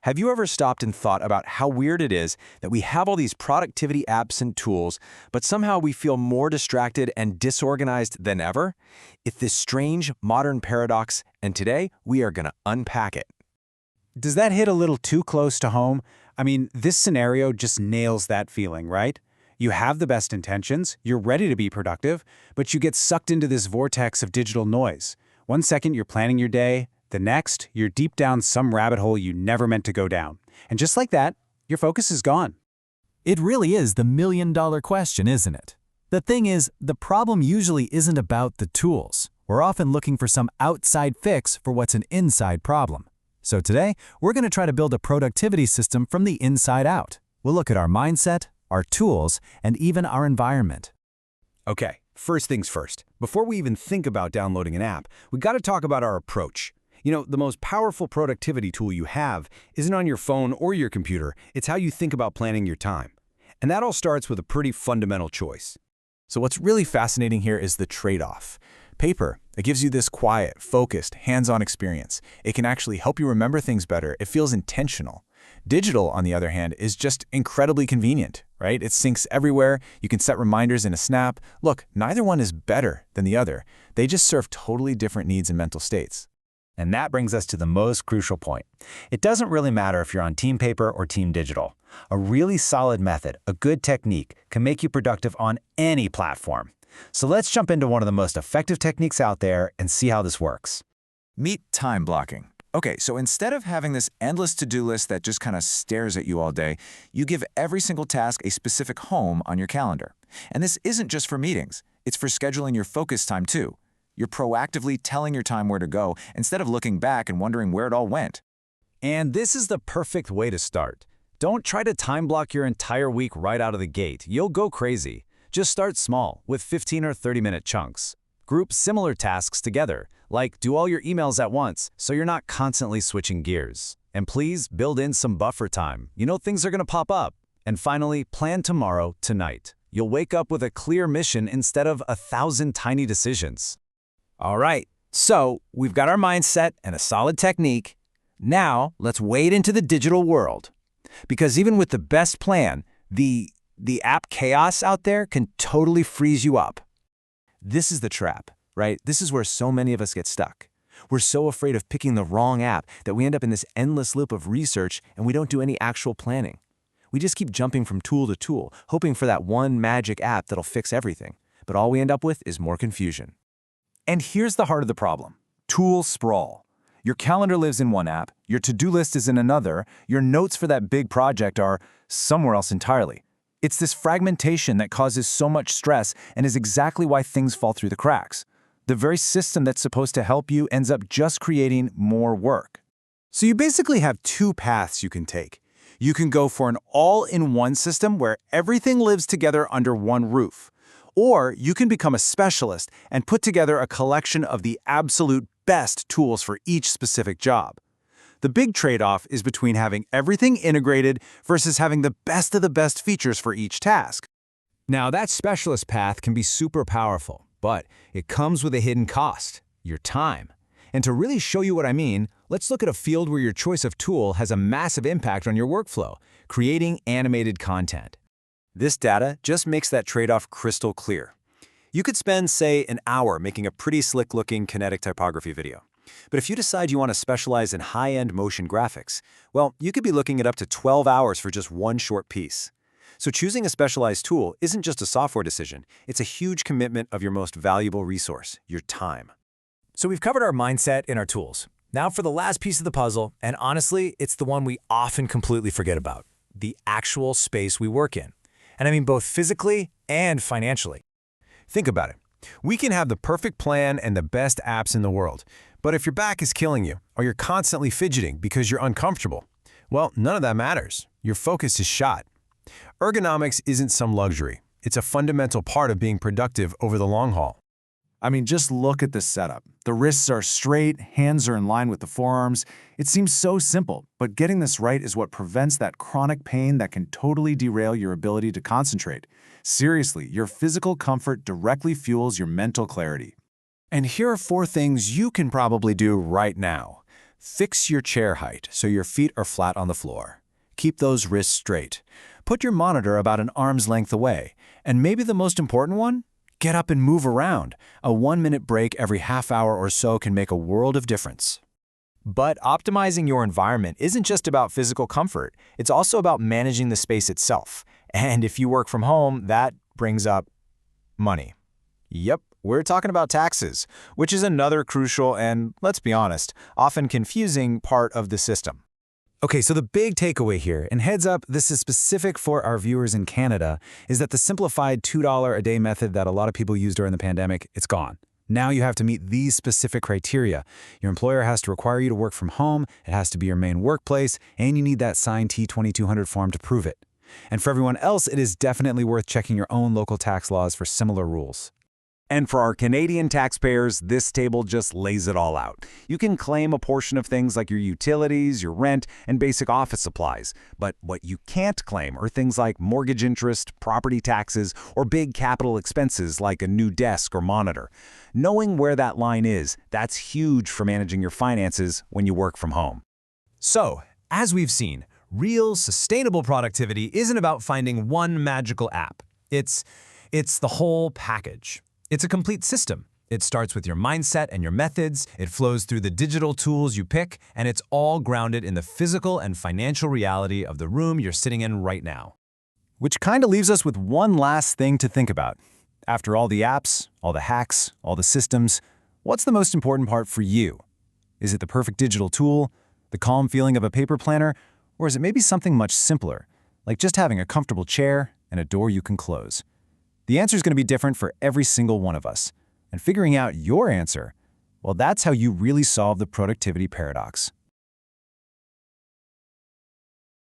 Have you ever stopped and thought about how weird it is that we have all these productivity apps and tools, but somehow we feel more distracted and disorganized than ever? It's this strange, modern paradox, and today we are going to unpack it. Does that hit a little too close to home? I mean, this scenario just nails that feeling, right? You have the best intentions, you're ready to be productive, but you get sucked into this vortex of digital noise. One second you're planning your day, the next, you're deep down some rabbit hole you never meant to go down. And just like that, your focus is gone. It really is the million-dollar question, isn't it? The thing is, the problem usually isn't about the tools. We're often looking for some outside fix for what's an inside problem. So today, we're going to try to build a productivity system from the inside out. We'll look at our mindset, our tools, and even our environment. Okay, first things first. Before we even think about downloading an app, we got to talk about our approach. You know, the most powerful productivity tool you have isn't on your phone or your computer, it's how you think about planning your time. And that all starts with a pretty fundamental choice. So what's really fascinating here is the trade-off. Paper, it gives you this quiet, focused, hands-on experience. It can actually help you remember things better. It feels intentional. Digital, on the other hand, is just incredibly convenient, right? It syncs everywhere. You can set reminders in a snap. Look, neither one is better than the other. They just serve totally different needs and mental states. And that brings us to the most crucial point. It doesn't really matter if you're on Team Paper or Team Digital. A really solid method, a good technique, can make you productive on any platform. So let's jump into one of the most effective techniques out there and see how this works. Meet time blocking. Okay, so instead of having this endless to-do list that just kind of stares at you all day, you give every single task a specific home on your calendar. And this isn't just for meetings. It's for scheduling your focus time too. You're proactively telling your time where to go instead of looking back and wondering where it all went. And this is the perfect way to start. Don't try to time block your entire week right out of the gate. You'll go crazy. Just start small with 15 or 30-minute chunks. Group similar tasks together, like do all your emails at once so you're not constantly switching gears. And please build in some buffer time. You know things are going to pop up. And finally, plan tomorrow, tonight. You'll wake up with a clear mission instead of 1,000 tiny decisions. All right, so we've got our mindset and a solid technique. Now, let's wade into the digital world. Because even with the best plan, the app chaos out there can totally freeze you up. This is the trap, right? This is where so many of us get stuck. We're so afraid of picking the wrong app that we end up in this endless loop of research and we don't do any actual planning. We just keep jumping from tool to tool, hoping for that one magic app that'll fix everything. But all we end up with is more confusion. And here's the heart of the problem. Tool sprawl. Your calendar lives in one app, your to-do list is in another, your notes for that big project are somewhere else entirely. It's this fragmentation that causes so much stress and is exactly why things fall through the cracks. The very system that's supposed to help you ends up just creating more work. So you basically have two paths you can take. You can go for an all-in-one system where everything lives together under one roof. Or you can become a specialist and put together a collection of the absolute best tools for each specific job. The big trade-off is between having everything integrated versus having the best of the best features for each task. Now, that specialist path can be super powerful, but it comes with a hidden cost, your time. And to really show you what I mean, let's look at a field where your choice of tool has a massive impact on your workflow, creating animated content. This data just makes that trade-off crystal clear. You could spend, say, an hour making a pretty slick-looking kinetic typography video. But if you decide you want to specialize in high-end motion graphics, well, you could be looking at up to 12 hours for just one short piece. So choosing a specialized tool isn't just a software decision, it's a huge commitment of your most valuable resource, your time. So we've covered our mindset and our tools. Now for the last piece of the puzzle, and honestly, it's the one we often completely forget about, the actual space we work in. And I mean both physically and financially. Think about it. We can have the perfect plan and the best apps in the world, but if your back is killing you, or you're constantly fidgeting because you're uncomfortable, well, none of that matters. Your focus is shot. Ergonomics isn't some luxury. It's a fundamental part of being productive over the long haul. I mean, just look at this setup. The wrists are straight, hands are in line with the forearms. It seems so simple, but getting this right is what prevents that chronic pain that can totally derail your ability to concentrate. Seriously, your physical comfort directly fuels your mental clarity. And here are 4 things you can probably do right now. Fix your chair height so your feet are flat on the floor. Keep those wrists straight. Put your monitor about an arm's length away. And maybe the most important one? Get up and move around. A 1-minute break every half hour or so can make a world of difference. But optimizing your environment isn't just about physical comfort. It's also about managing the space itself. And if you work from home, that brings up money. Yep, we're talking about taxes, which is another crucial and, let's be honest, often confusing part of the system. Okay, so the big takeaway here, and heads up, this is specific for our viewers in Canada, is that the simplified $2 a day method that a lot of people used during the pandemic, it's gone. Now you have to meet these specific criteria. Your employer has to require you to work from home, it has to be your main workplace, and you need that signed T2200 form to prove it. And for everyone else, it is definitely worth checking your own local tax laws for similar rules. And for our Canadian taxpayers, this table just lays it all out. You can claim a portion of things like your utilities, your rent, and basic office supplies. But what you can't claim are things like mortgage interest, property taxes, or big capital expenses like a new desk or monitor. Knowing where that line is, that's huge for managing your finances when you work from home. So, as we've seen, real, sustainable productivity isn't about finding one magical app. It's the whole package. It's a complete system. It starts with your mindset and your methods, it flows through the digital tools you pick, and it's all grounded in the physical and financial reality of the room you're sitting in right now. Which kind of leaves us with one last thing to think about. After all the apps, all the hacks, all the systems, what's the most important part for you? Is it the perfect digital tool, the calm feeling of a paper planner, or is it maybe something much simpler, like just having a comfortable chair and a door you can close? The answer is going to be different for every single one of us. And figuring out your answer, well, that's how you really solve the productivity paradox.